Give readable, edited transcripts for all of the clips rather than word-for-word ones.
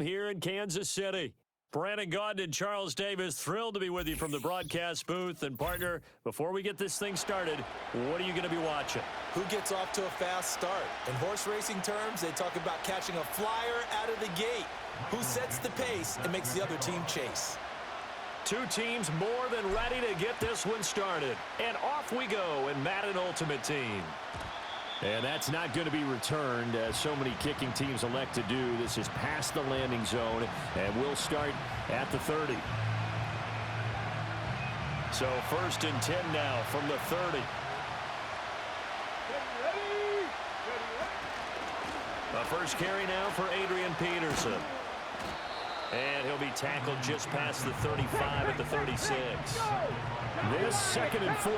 Here in Kansas City. Brandon Gaudin and Charles Davis, thrilled to be with you from the broadcast booth. And partner, before we get this thing started, what are you going to be watching? Who gets off to a fast start? In horse racing terms, they talk about catching a flyer out of the gate. Who sets the pace and makes the other team chase? Two teams more than ready to get this one started. And off we go in Madden Ultimate Team. And that's not going to be returned, as so many kicking teams elect to do. This is past the landing zone, and we'll start at the 30. So 1st and 10 now from the 30. A first carry now for Adrian Peterson. And he'll be tackled just past the 35 at the 36. This 2nd and 4.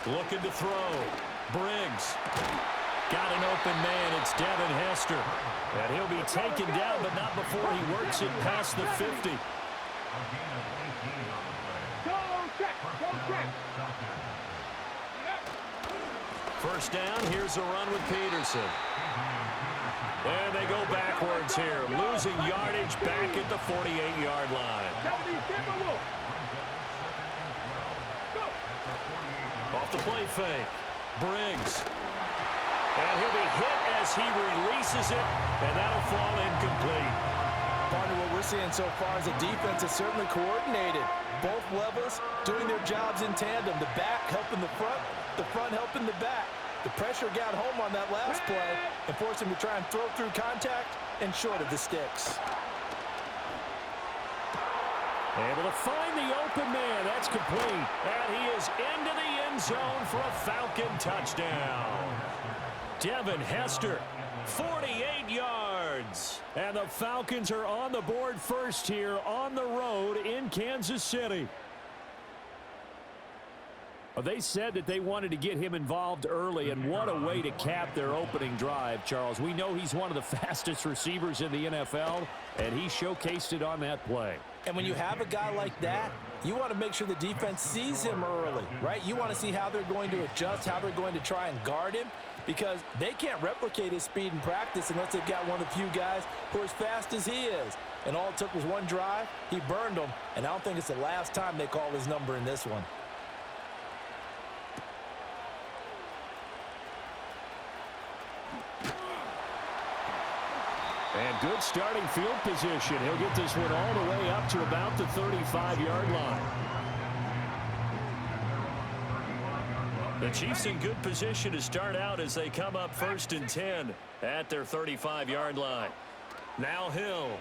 Looking to throw. Briggs. Got an open man. It's Devin Hester. And he'll be taken down, but not before he works it past the 50. First down, here's a run with Peterson. And they go backwards here, losing yardage back at the 48-yard line. Off the play fake, Briggs. And he'll be hit as he releases it, and that'll fall incomplete. Partner, what we're seeing so far is the defense is certainly coordinated. Both levels doing their jobs in tandem. The back helping the front helping the back. The pressure got home on that last play and forced him to try and throw through contact and short of the sticks. Able to find the open man. That's complete. And he is into the end zone for a Falcon touchdown. Devin Hester, 48 yards. And the Falcons are on the board first here on the road in Kansas City. They said that they wanted to get him involved early, and what a way to cap their opening drive, Charles. We know he's one of the fastest receivers in the NFL, and he showcased it on that play. And when you have a guy like that, you want to make sure the defense sees him early, right? You want to see how they're going to adjust, how they're going to try and guard him, because they can't replicate his speed in practice unless they've got one of the few guys who are as fast as he is. And all it took was one drive. He burned them, and I don't think it's the last time they call his number in this one. And good starting field position. He'll get this one all the way up to about the 35-yard line. The Chiefs in good position to start out as they come up 1st and 10 at their 35-yard line. Now Hill.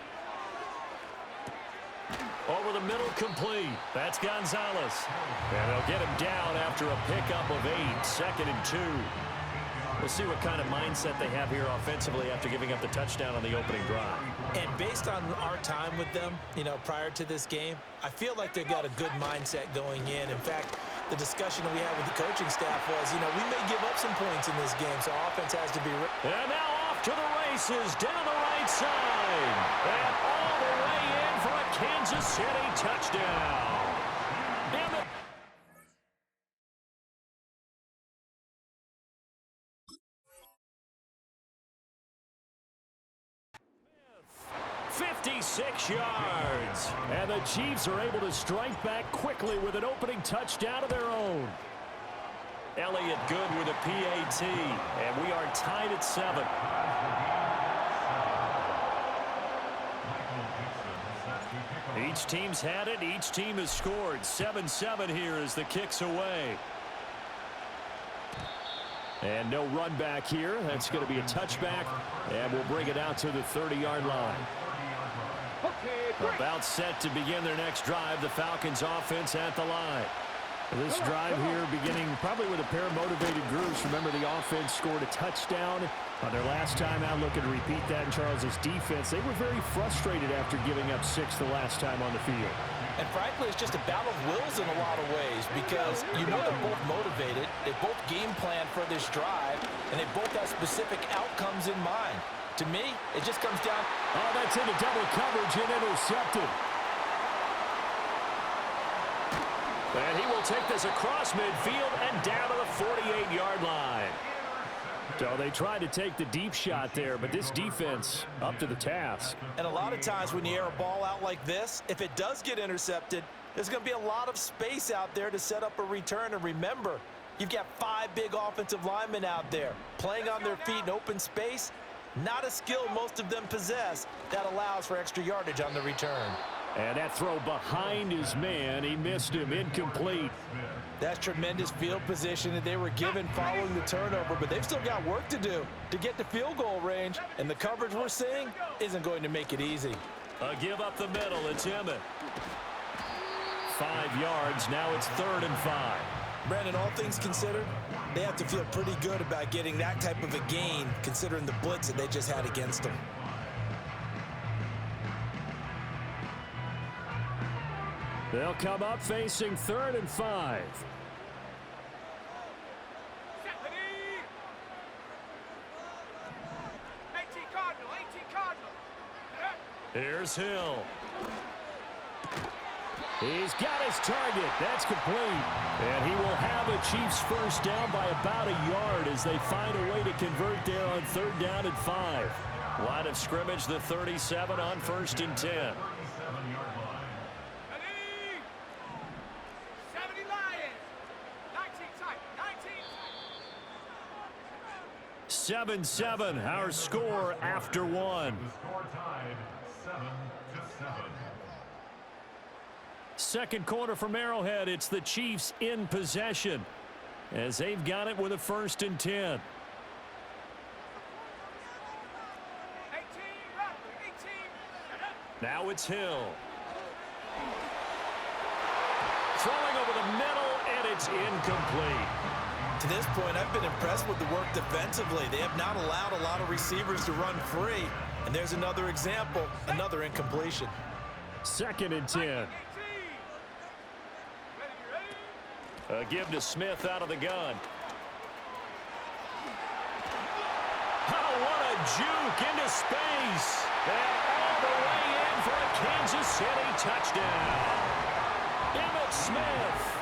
Over the middle, complete. That's Gonzalez. And they'll get him down after a pickup of 8, 2nd and 2. We'll see what kind of mindset they have here offensively after giving up the touchdown on the opening drive. And based on our time with them, prior to this game, I feel like they've got a good mindset going in. In fact, the discussion that we had with the coaching staff was, we may give up some points in this game, so offense has to be ready. And now off to the races down the right side. And all the way in for a Kansas City touchdown. And the 56 yards. And the Chiefs are able to strike back quickly with an opening touchdown of their own. Elliott good with a PAT. And we are tied at 7. Each team's had it. Each team has scored. 7-7 here as the kick's away. And no run back here. That's going to be a touchback. And we'll bring it out to the 30-yard line. About set to begin their next drive. The Falcons offense at the line. This drive here beginning probably with a pair of motivated groups. Remember, the offense scored a touchdown on their last time out. Looking to repeat that in Charles's defense. They were very frustrated after giving up 6 the last time on the field. And frankly, it's just a battle of wills in a lot of ways because they're both motivated. They both game plan for this drive, and they both have specific outcomes in mind. To me, it just comes down. Oh, that's into double coverage and intercepted. And he will take this across midfield and down to the 48-yard line. So they tried to take the deep shot there, but this defense up to the task. And a lot of times when you air a ball out like this, if it does get intercepted, there's going to be a lot of space out there to set up a return. And remember, you've got 5 big offensive linemen out there playing on their feet in open space. Not a skill most of them possess that allows for extra yardage on the return. And that throw behind his man, he missed him, incomplete. That's tremendous field position that they were given following the turnover, but they've still got work to do to get to field goal range, and the coverage we're seeing isn't going to make it easy. A give up the middle, it's Emmett. 5 yards, now it's 3rd and 5. Brandon, all things considered, they have to feel pretty good about getting that type of a gain, considering the blitz that they just had against them. They'll come up facing 3rd and 5. Here's Hill. He's got his target. That's complete. And he will have a Chiefs first down by about a yard as they find a way to convert there on 3rd down and 5. Line of scrimmage, the 37 on 1st and 10. 7-7, our score after 1. Second quarter from Arrowhead, it's the Chiefs in possession as they've got it with a 1st and 10. Now it's Hill. Throwing over the middle, and it's incomplete. To this point, I've been impressed with the work defensively. They have not allowed a lot of receivers to run free. And there's another example, another incompletion. 2nd and 10. A give to Smith out of the gun. Oh, what a juke into space. And all the way in for a Kansas City touchdown. Emmitt Smith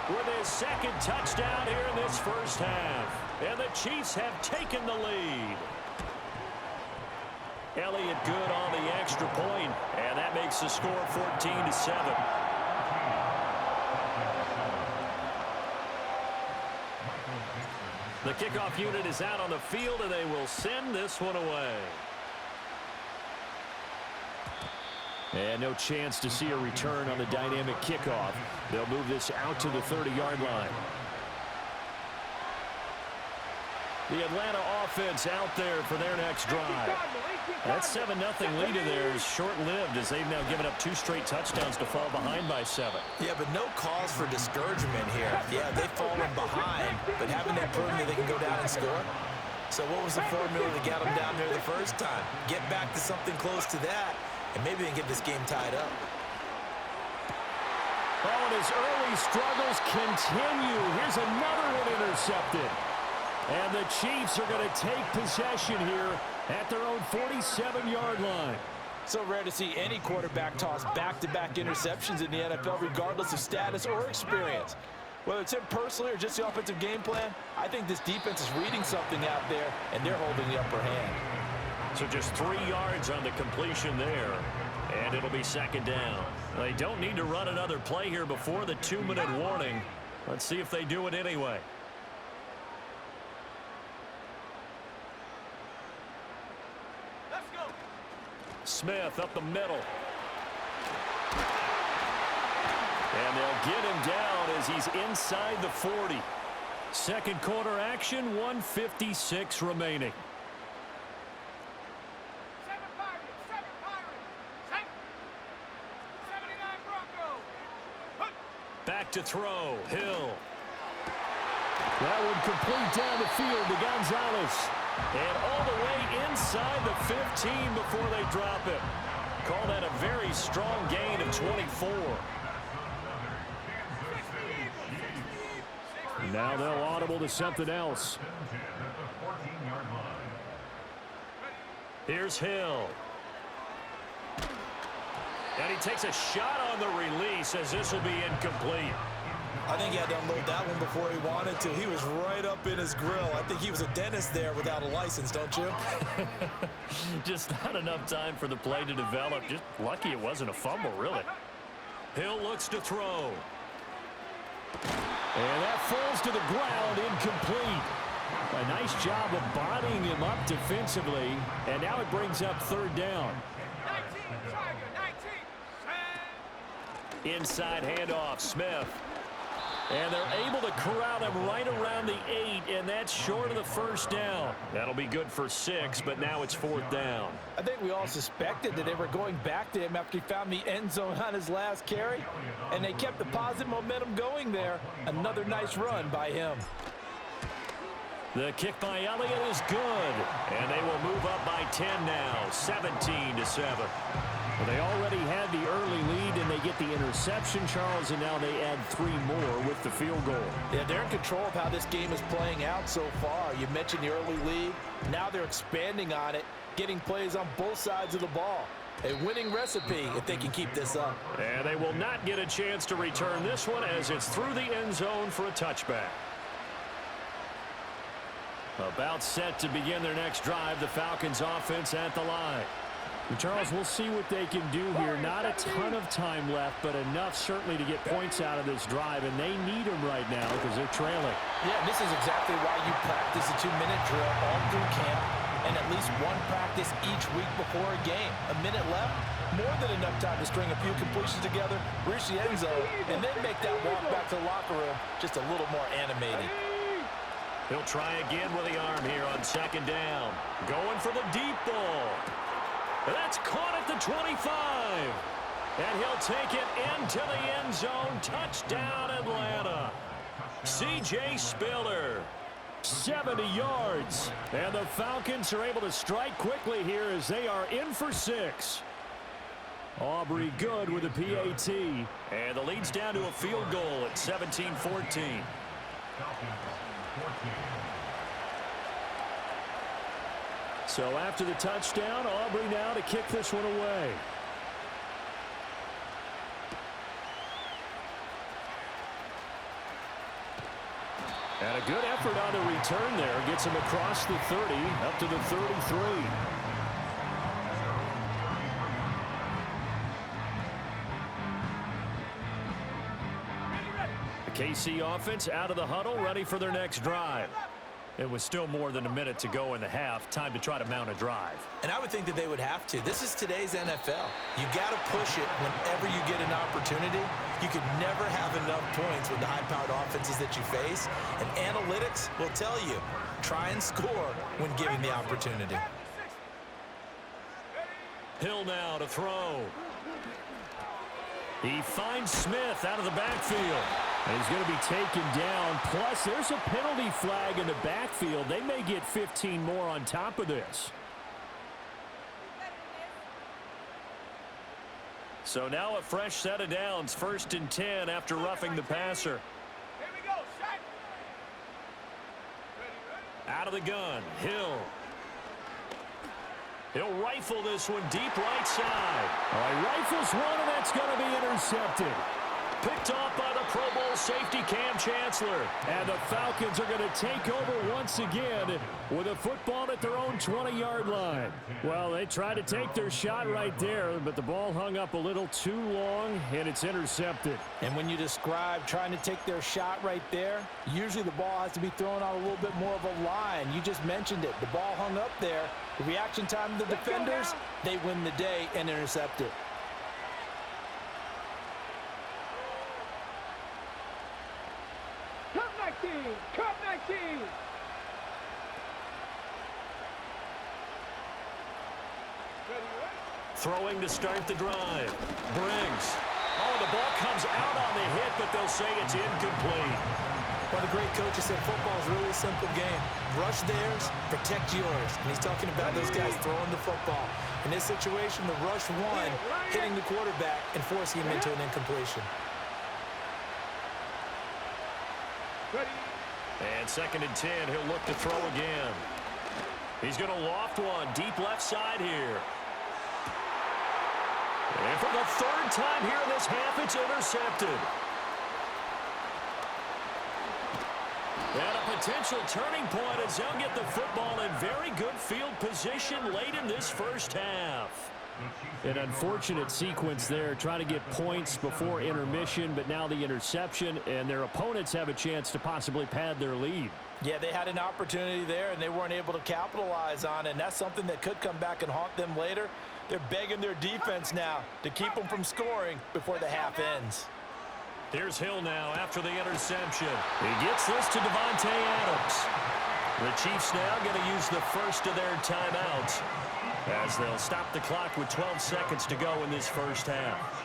with his 2nd touchdown here in this first half. And the Chiefs have taken the lead. Elliott good on the extra point, and that makes the score 14-7. The kickoff unit is out on the field, and they will send this one away. And no chance to see a return on the dynamic kickoff. They'll move this out to the 30-yard line. The Atlanta offense out there for their next drive. That 7-0 lead in there is short-lived as they've now given up 2 straight touchdowns to fall behind by 7. Yeah, but no cause for discouragement here. Yeah, they've fallen behind, but haven't they proven that they can go down and score? So what was the formula to get them down there the first time? Get back to something close to that, and maybe they can get this game tied up. Oh, and his early struggles continue. Here's another one intercepted. And the Chiefs are going to take possession here at their own 47-yard line. So rare to see any quarterback toss back-to-back interceptions in the NFL, regardless of status or experience. Whether it's him personally or just the offensive game plan, I think this defense is reading something out there, and they're holding the upper hand. So just 3 yards on the completion there, and it'll be 2nd down. They don't need to run another play here before the 2-minute warning. Let's see if they do it anyway. Smith up the middle. And they'll get him down as he's inside the 40. Second quarter action, 1:56 remaining. Back to throw, Hill. That one complete down the field to Gonzalez. And all the way inside the 15 before they drop it. Call that a very strong gain of 24. Now they'll audible to something else. Here's Hill. And he takes a shot on the release as this will be incomplete. I think he had to unload that one before he wanted to. He was right up in his grill. I think he was a dentist there without a license, don't you? Just not enough time for the play to develop. Just lucky it wasn't a fumble, really. Hill looks to throw. And that falls to the ground, incomplete. A nice job of bodying him up defensively. And now it brings up third down. 19, inside handoff, Smith. And they're able to corral him right around the 8, and that's short of the first down. That'll be good for 6, but now it's fourth down. I think we all suspected that they were going back to him after he found the end zone on his last carry, and they kept the positive momentum going there. Another nice run by him. The kick by Elliott is good, and they will move up by 10 now, 17-7. Well, they already had the early lead, and they get the interception, Charles, and now they add 3 more with the field goal. Yeah, they're in control of how this game is playing out so far. You mentioned the early lead. Now they're expanding on it, getting plays on both sides of the ball. A winning recipe if they can keep this up. And they will not get a chance to return this one as it's through the end zone for a touchback. About set to begin their next drive, the Falcons offense at the line. Charles, we'll see what they can do here. Not a ton of time left, but enough certainly to get points out of this drive, and they need them right now because they're trailing. Yeah, this is exactly why you practice a 2-minute drill all through camp and at least one practice each week before a game. A minute left, more than enough time to string a few completions together, reach the end zone, and then make that walk back to the locker room just a little more animated. He'll try again with the arm here on second down. Going for the deep ball. That's caught at the 25. And he'll take it into the end zone. Touchdown, Atlanta. C.J. Spiller, 70 yards. And the Falcons are able to strike quickly here as they are in for 6. Aubrey good with a PAT. And the lead's down to a field goal at 17-14. So after the touchdown, Aubrey now to kick this one away. And a good effort on the return there. Gets him across the 30, up to the 33. The KC offense out of the huddle, ready for their next drive. It was still more than a minute to go in the half. Time to try to mount a drive. And I would think that they would have to. This is today's NFL. You got to push it whenever you get an opportunity. You could never have enough points with the high-powered offenses that you face. And analytics will tell you, try and score when given the opportunity. Hill now to throw. He finds Smith out of the backfield. And he's going to be taken down. Plus, there's a penalty flag in the backfield. They may get 15 more on top of this. So now a fresh set of downs. 1st and 10 after roughing the passer. Out of the gun, Hill. He'll rifle this one deep right side. He rifles one, and that's going to be intercepted. Picked off by the Pro Bowl safety Cam Chancellor. And the Falcons are going to take over once again with a football at their own 20-yard line. Well, they tried to take their shot right there, but the ball hung up a little too long, and it's intercepted. And when you describe trying to take their shot right there, usually the ball has to be thrown on a little bit more of a line. You just mentioned it. The ball hung up there. The reaction time of the defenders, they win the day and intercept it. Cup 19! Throwing to start the drive. Briggs. Oh, the ball comes out on the hit, but they'll say it's incomplete. One of the great coaches said football is really a simple game. Rush theirs, protect yours. And he's talking about those guys throwing the football. In this situation, the rush one, hitting the quarterback and forcing him into an incompletion. And 2nd and 10, he'll look to throw again. He's going to loft one deep left side here. And for the 3rd time here in this half, it's intercepted. potential turning point as they'll get the football in very good field position late in this first half. An unfortunate sequence there, trying to get points before intermission, but now the interception, and their opponents have a chance to possibly pad their lead. Yeah, they had an opportunity there, and they weren't able to capitalize on it, and that's something that could come back and haunt them later. They're begging their defense now to keep them from scoring before the half ends. Here's Hill now after the interception. He gets this to Devontae Adams. The Chiefs now going to use the first of their timeouts as they'll stop the clock with 12 seconds to go in this first half.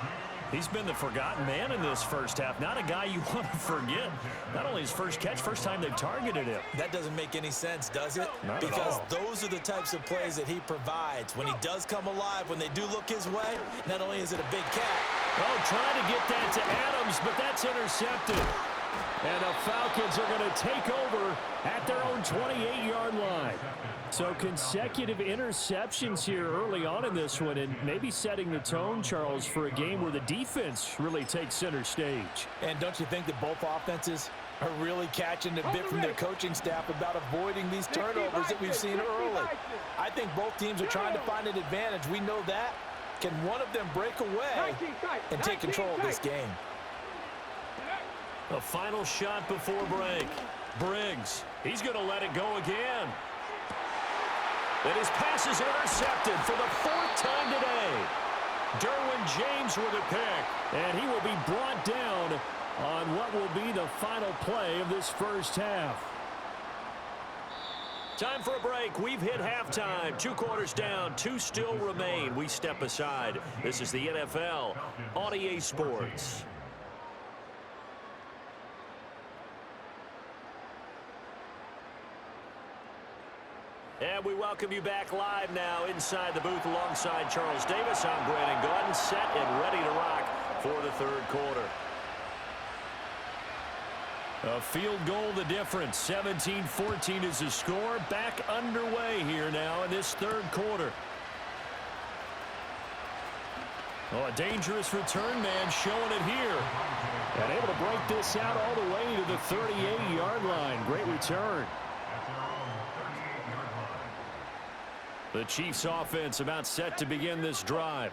He's been the forgotten man in this first half. Not a guy you want to forget. Not only his first catch, first time they've targeted him. That doesn't make any sense, does it? Not at because all. those are the types of plays that he provides. When he does come alive, when they do look his way, not only is it a big catch. Oh, trying to get that to Adams, but that's intercepted. And the Falcons are going to take over at their own 28-yard line. So consecutive interceptions here early on in this one, and maybe setting the tone, Charles, for a game where the defense really takes center stage. And don't you think that both offenses are really catching a bit from their coaching staff about avoiding these turnovers that we've seen early? I think both teams are trying to find an advantage. We know that. Can one of them break away and take control of this game? A final shot before break. Briggs, he's going to let it go again. And his pass is intercepted for the fourth time today. Derwin James with a pick. And he will be brought down on what will be the final play of this first half. Time for a break. We've hit halftime. 2 quarters down. 2 still remain. We step aside. This is the NFL on EA Sports. And we welcome you back live now inside the booth alongside Charles Davis. I'm Brandon Gordon, set and ready to rock for the third quarter. A field goal the difference. 17-14 is the score. Back underway here now in this third quarter. Oh, a dangerous return man showing it here. And able to break this out all the way to the 38-yard line. Great return. The Chiefs offense about set to begin this drive.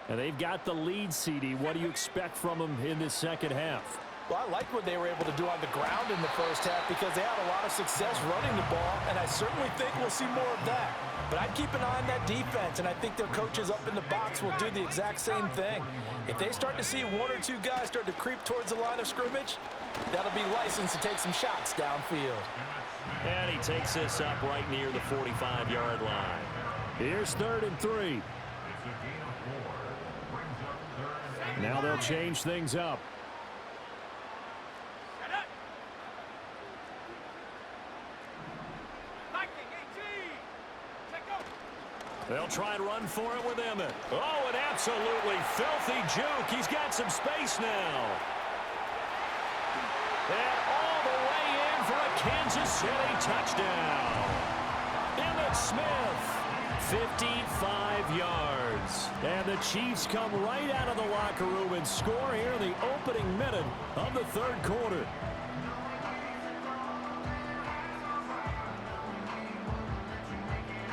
And they've got the lead, CD. What do you expect from them in this second half? Well, I like what they were able to do on the ground in the first half because they had a lot of success running the ball, and I certainly think we'll see more of that. But I'd keep an eye on that defense, and I think their coaches up in the box will do the exact same thing. If they start to see 1 or 2 guys start to creep towards the line of scrimmage, that'll be licensed to take some shots downfield. And he takes this up right near the 45-yard line. Here's 3rd and 3. Now they'll change things up. They'll try and run for it with Emmett. Oh, an absolutely filthy juke. He's got some space now. And all the way in for a Kansas City touchdown. Emmett Smith, 55 yards. And the Chiefs come right out of the locker room and score here in the opening minute of the third quarter.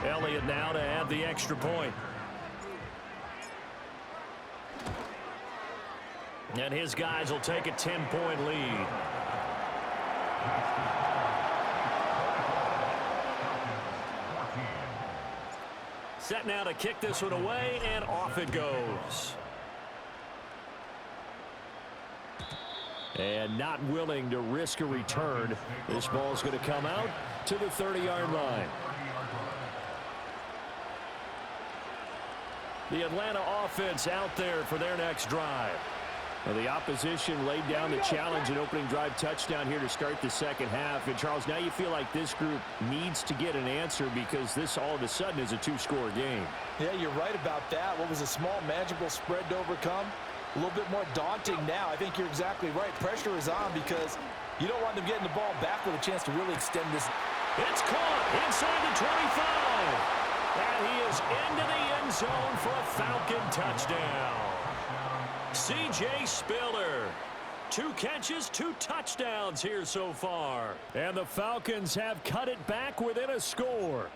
Elliott now to add the extra point. And his guys will take a 10-point lead. Set now to kick this one away, and off it goes. And not willing to risk a return. This ball's going to come out to the 30-yard line. The Atlanta offense out there for their next drive. Well, the opposition laid down the challenge and opening drive touchdown here to start the second half. And, Charles, now you feel like this group needs to get an answer because this all of a sudden is a 2-score game. Yeah, you're right about that. What was a small, manageable spread to overcome? A little bit more daunting now. I think you're exactly right. Pressure is on because you don't want them getting the ball back with a chance to really extend this. It's caught inside the 25. And he is into the end zone for a Falcon touchdown. C.J. Spiller, 2 catches, 2 touchdowns here so far. And the Falcons have cut it back within a score.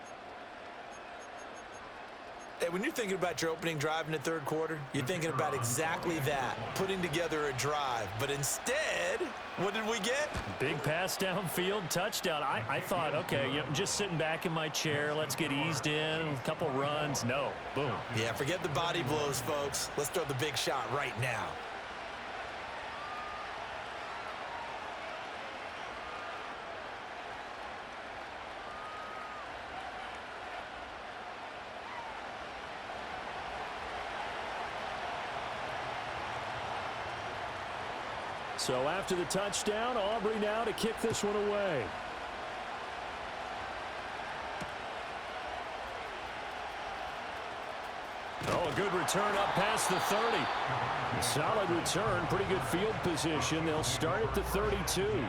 Hey, when you're thinking about your opening drive in the third quarter, you're thinking about exactly that, putting together a drive. But instead, what did we get? Big pass downfield, touchdown. I thought, okay, just sitting back in my chair, let's get eased in, a couple runs. No, boom. Yeah, forget the body blows, folks. Let's throw the big shot right now. So after the touchdown, Aubrey now to kick this one away. Oh, a good return up past the 30. Solid return, pretty good field position. They'll start at the 32.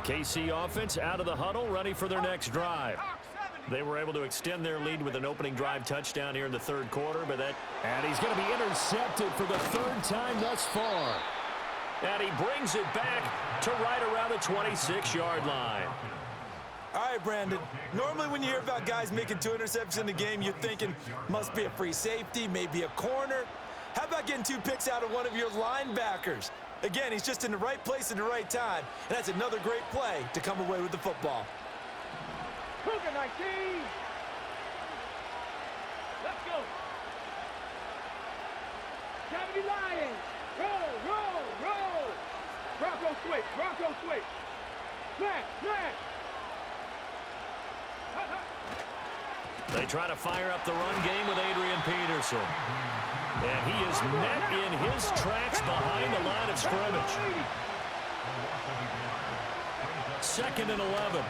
KC offense out of the huddle, ready for their next drive. They were able to extend their lead with an opening drive touchdown here in the third quarter, and he's going to be intercepted for the 3rd time thus far. And he brings it back to right around the 26-yard line. All right, Brandon. Normally when you hear about guys making 2 interceptions in the game, you're thinking must be a free safety, maybe a corner. How about getting 2 picks out of one of your linebackers? Again, he's just in the right place at the right time, and that's another great play to come away with the football. Cougar 19. Let's go. 70 Lions. Roll, roll, roll. Bronco switch, Bronco switch. Smash, smash. They try to fire up the run game with Adrian Peterson. And he is met in his tracks behind the line of scrimmage. 2nd and 11.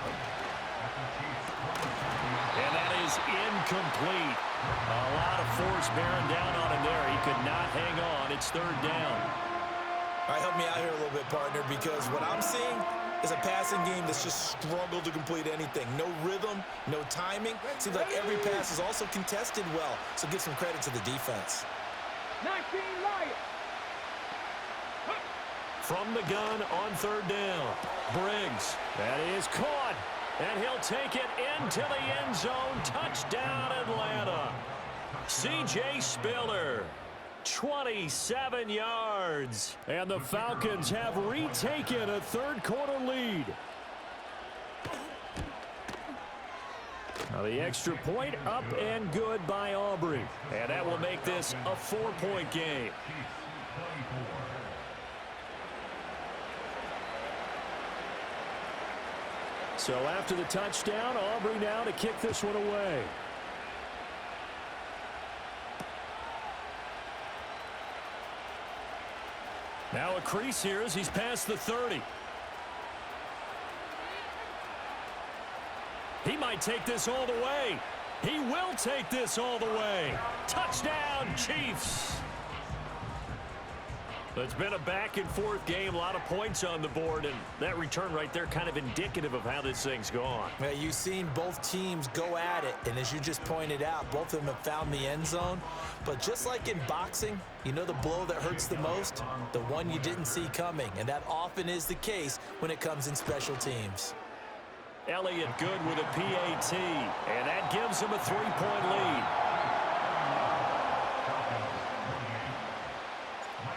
And that is incomplete. A lot of force bearing down on him there. He could not hang on. It's 3rd down. All right, help me out here a little bit, partner, because what I'm seeing is a passing game that's just struggled to complete anything. No rhythm, no timing. Seems like every pass is also contested well, so give some credit to the defense. 19 Lions. From the gun on 3rd down. Briggs. That is caught. And he'll take it into the end zone. Touchdown, Atlanta. C.J. Spiller. 27 yards. And the Falcons have retaken a third quarter lead. Now the extra point up and good by Aubrey. And that will make this a 4-point game. So after the touchdown, Aubrey now to kick this one away. Now a crease here as he's past the 30. He might take this all the way. He will take this all the way. Touchdown, Chiefs. It's been a back-and-forth game, a lot of points on the board, and that return right there kind of indicative of how this thing's gone. Yeah, you've seen both teams go at it, and as you just pointed out, both of them have found the end zone. But just like in boxing, you know the blow that hurts the most? The one you didn't see coming, and that often is the case when it comes in special teams. Elliott good with a PAT, and that gives him a 3-point lead.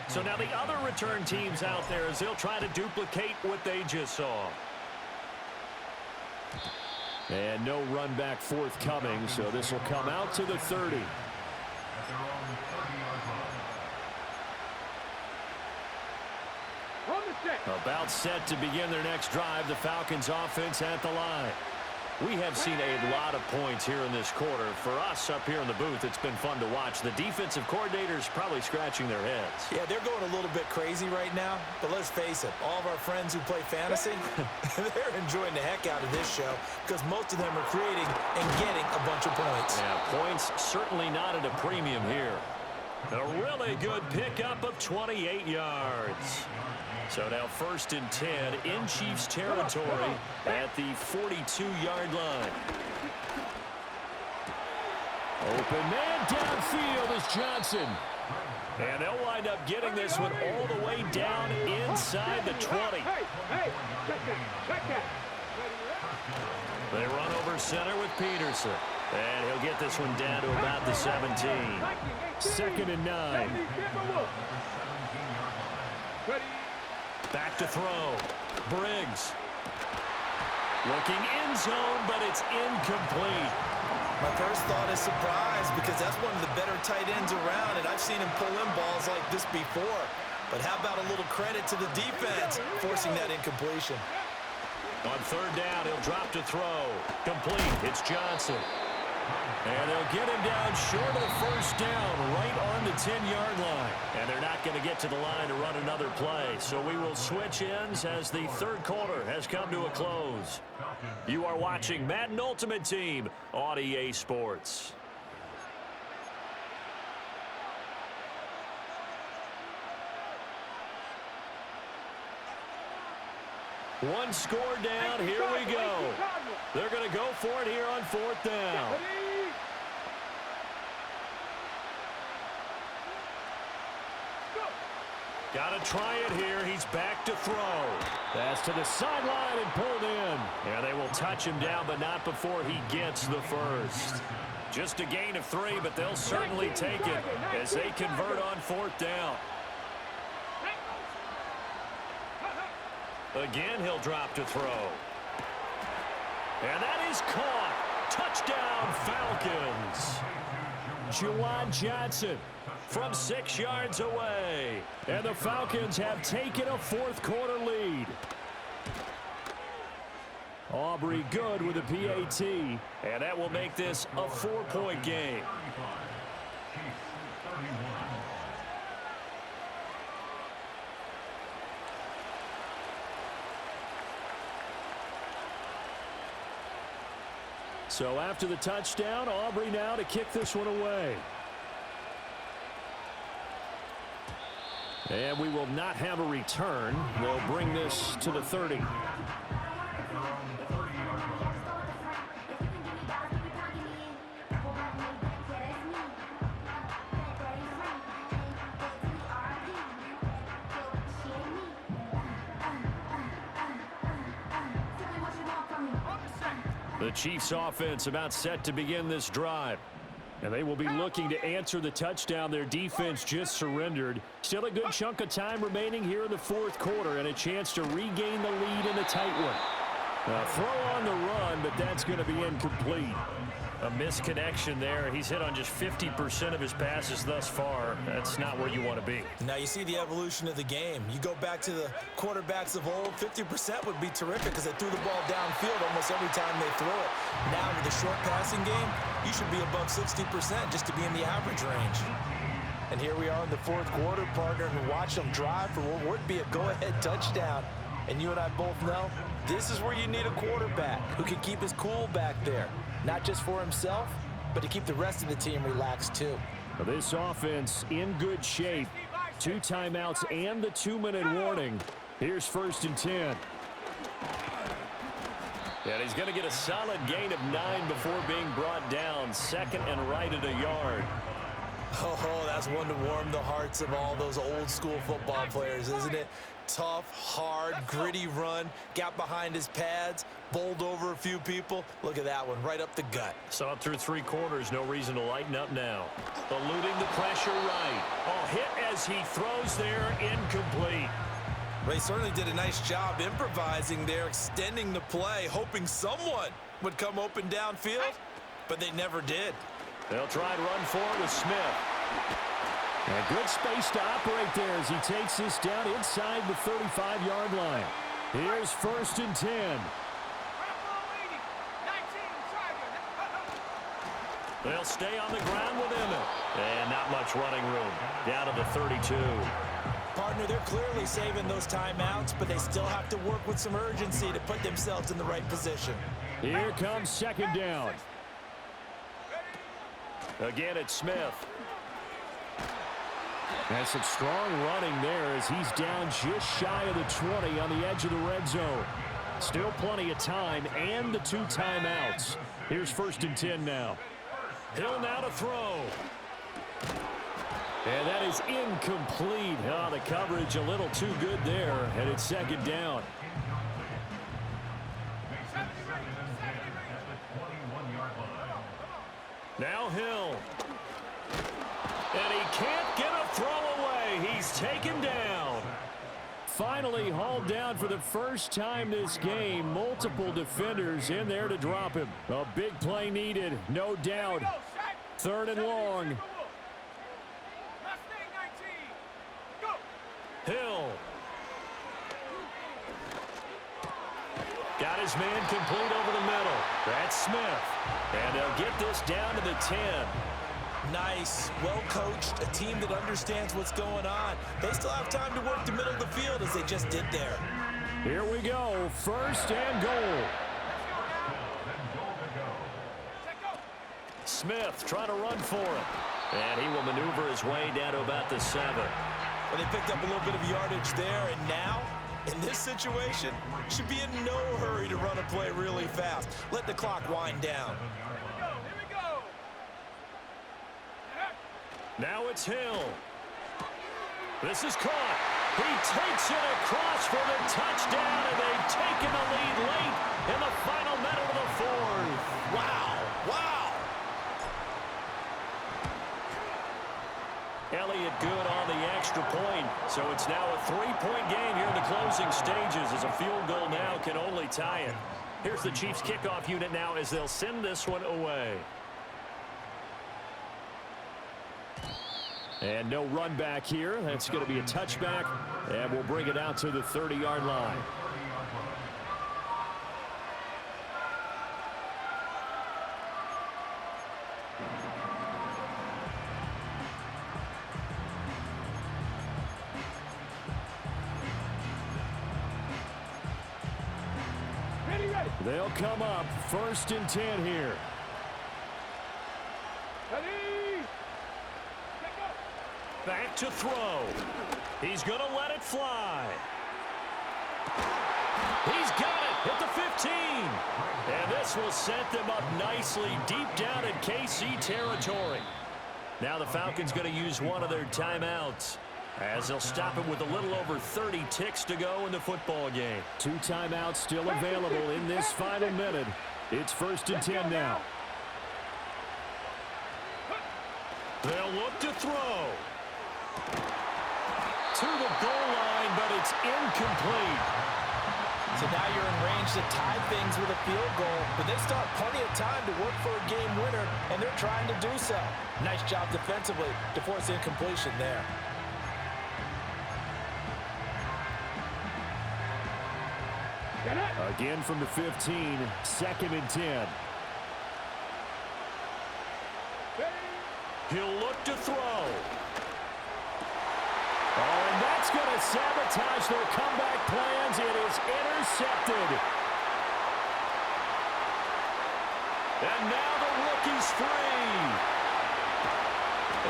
So now the other return teams out there as they'll try to duplicate what they just saw. And no run back forthcoming, so this will come out to the 30. About set to begin their next drive, the Falcons offense at the line. We have seen a lot of points here in this quarter. For us up here in the booth, it's been fun to watch. The defensive coordinators probably scratching their heads. Yeah, they're going a little bit crazy right now, but let's face it, all of our friends who play fantasy, they're enjoying the heck out of this show because most of them are creating and getting a bunch of points. Yeah, points certainly not at a premium here. A really good pickup of 28 yards. So now 1st and 10 in Chiefs territory at the 42-yard line. Open man downfield is Johnson. And they'll wind up getting this one all the way down inside the 20. Hey, check that. They run over center with Peterson. And he'll get this one down to about the 17. 2nd and 9. Back to throw. Briggs. Looking end zone, but it's incomplete. My first thought is surprise because that's one of the better tight ends around, and I've seen him pull in balls like this before. But how about a little credit to the defense forcing that incompletion? On 3rd down, he'll drop to throw. Complete. It's Johnson. And they'll get him down short of the 1st down, right on the 10-yard line. And they're not going to get to the line to run another play. So we will switch ends as the 3rd quarter has come to a close. You are watching Madden Ultimate Team on EA Sports. One score down. Here we go. They're going to go for it here on 4th down. Got to try it here. He's back to throw. Pass to the sideline and pulled in. And they will touch him down, but not before he gets the 1st. Just a gain of 3, but they'll certainly take it as they convert on 4th down. Again, he'll drop to throw. And that is caught. Touchdown, Falcons. Juwan Johnson from 6 yards away. And the Falcons have taken a 4th quarter lead. Aubrey good with a PAT. And that will make this a 4-point game. So after the touchdown, Aubrey now to kick this one away. And we will not have a return. They'll bring this to the 30. The Chiefs offense about set to begin this drive. And they will be looking to answer the touchdown their defense just surrendered. Still a good chunk of time remaining here in the 4th quarter and a chance to regain the lead in a tight one. A throw on the run, but that's going to be incomplete. A misconnection there. He's hit on just 50% of his passes thus far. That's not where you want to be. Now you see the evolution of the game. You go back to the quarterbacks of old, 50% would be terrific because they threw the ball downfield almost every time they throw it. Now with the short passing game, you should be above 60% just to be in the average range. And here we are in the 4th quarter, partner, and watch them drive for what would be a go-ahead touchdown. And you and I both know this is where you need a quarterback who can keep his cool back there. Not just for himself, but to keep the rest of the team relaxed too. This offense in good shape. 2 timeouts and the 2-minute warning. Here's 1st and 10. And he's going to get a solid gain of 9 before being brought down. 2nd and right at a yard. Oh, that's one to warm the hearts of all those old school football players, isn't it? Tough, hard, gritty run, got behind his pads, bowled over a few people. Look at that one, right up the gut. Saw it through 3 quarters, no reason to lighten up now. Eluding the pressure right. Oh, hit as he throws there, incomplete. They certainly did a nice job improvising there, extending the play, hoping someone would come open downfield, but they never did. They'll try and run for it with Smith. A good space to operate there as he takes this down inside the 35-yard line. Here's 1st and 10. They'll stay on the ground with Emmett. And not much running room. Down to the 32. Partner, they're clearly saving those timeouts, but they still have to work with some urgency to put themselves in the right position. Here comes 2nd down. Again, it's Smith. And some strong running there as he's down just shy of the 20 on the edge of the red zone. Still plenty of time and the 2 timeouts. Here's 1st and 10 now. Hill now to throw. And that is incomplete. Oh, the coverage a little too good there, and it's 2nd down. Now Hill. And he can't get a throw away. He's taken down. Finally hauled down for the first time this game. Multiple defenders in there to drop him. A big play needed, no doubt. 3rd and long. Hill. Got his man complete over the middle. That's Smith. And they'll get this down to the 10. Nice, well-coached, a team that understands what's going on. They still have time to work the middle of the field as they just did there. Here we go, 1st and goal. Smith trying to run for it. And he will maneuver his way down to about the 7. Well, they picked up a little bit of yardage there, and now, in this situation, should be in no hurry to run a play really fast. Let the clock wind down. Now it's Hill. This is caught. He takes it across for the touchdown, and they've taken the lead late in the final minute of the 4th. Wow, wow. Elliott good on the extra point. So it's now a 3-point game here in the closing stages as a field goal now can only tie it. Here's the Chiefs kickoff unit now as they'll send this one away. And no run back here. That's going to be a touchback, and we'll bring it out to the 30-yard line. They'll come up 1st and 10 here. Back to throw. He's going to let it fly. He's got it at the 15. And this will set them up nicely deep down in KC territory. Now the Falcons going to use one of their timeouts as they'll stop it with a little over 30 ticks to go in the football game. 2 timeouts still available in this final minute. It's 1st and 10 now. They'll look to throw. To the goal line, but it's incomplete. So now you're in range to tie things with a field goal, but they still have plenty of time to work for a game winner, and they're trying to do so. Nice job defensively to force incompletion there. Again from the 15, 2nd and 10. He'll look to throw. Oh, and that's going to sabotage their comeback plans. It is intercepted. And now the rookie's free.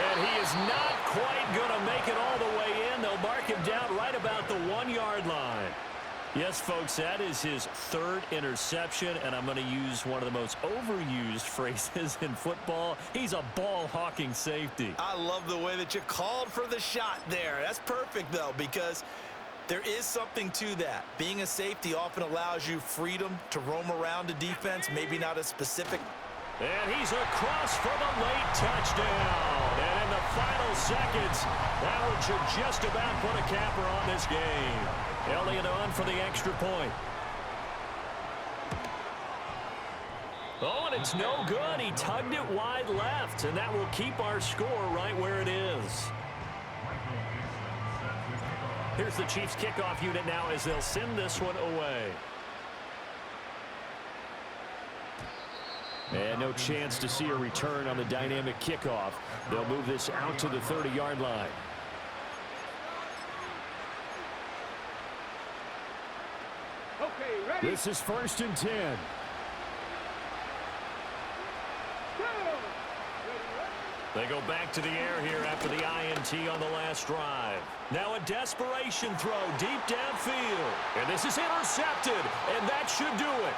And he is not quite going to make it all the way in. They'll mark him down right about the 1-yard line. Yes, folks, that is his 3rd interception, and I'm going to use one of the most overused phrases in football. He's a ball-hawking safety. I love the way that you called for the shot there. That's perfect, though, because there is something to that. Being a safety often allows you freedom to roam around the defense, maybe not as specific. And he's across for the late touchdown. And in the final seconds, that one should just about put a capper on this game. Elliott on for the extra point. Oh, and it's no good. He tugged it wide left, and that will keep our score right where it is. Here's the Chiefs kickoff unit now as they'll send this one away. And no chance to see a return on the dynamic kickoff. They'll move this out to the 30-yard line. Okay, ready? This is 1st and 10. They go back to the air here after the INT on the last drive. Now a desperation throw deep downfield. And this is intercepted, and that should do it.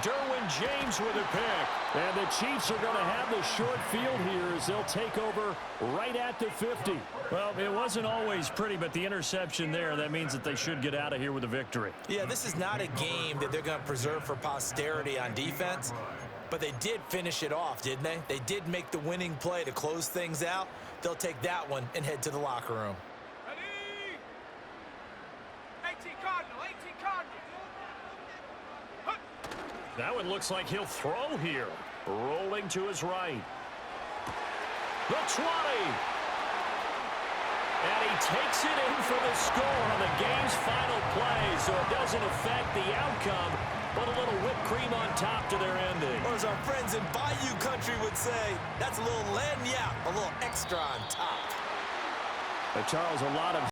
Derwin James with a pick. And the Chiefs are going to have the short field here as they'll take over right at the 50. Well, it wasn't always pretty, but the interception there, that means that they should get out of here with a victory. Yeah, this is not a game that they're going to preserve for posterity on defense, but they did finish it off, didn't they? They did make the winning play to close things out. They'll take that one and head to the locker room. Ready? 18 Cardinal, 18 Cardinal. That one looks like he'll throw here. Rolling to his right. The 20. And he takes it in for the score on the game's final play, so it doesn't affect the outcome, but a little whipped cream on top to their ending. Or as our friends in Bayou Country would say, that's a little lagniappe, a little extra on top. Charles, a lot of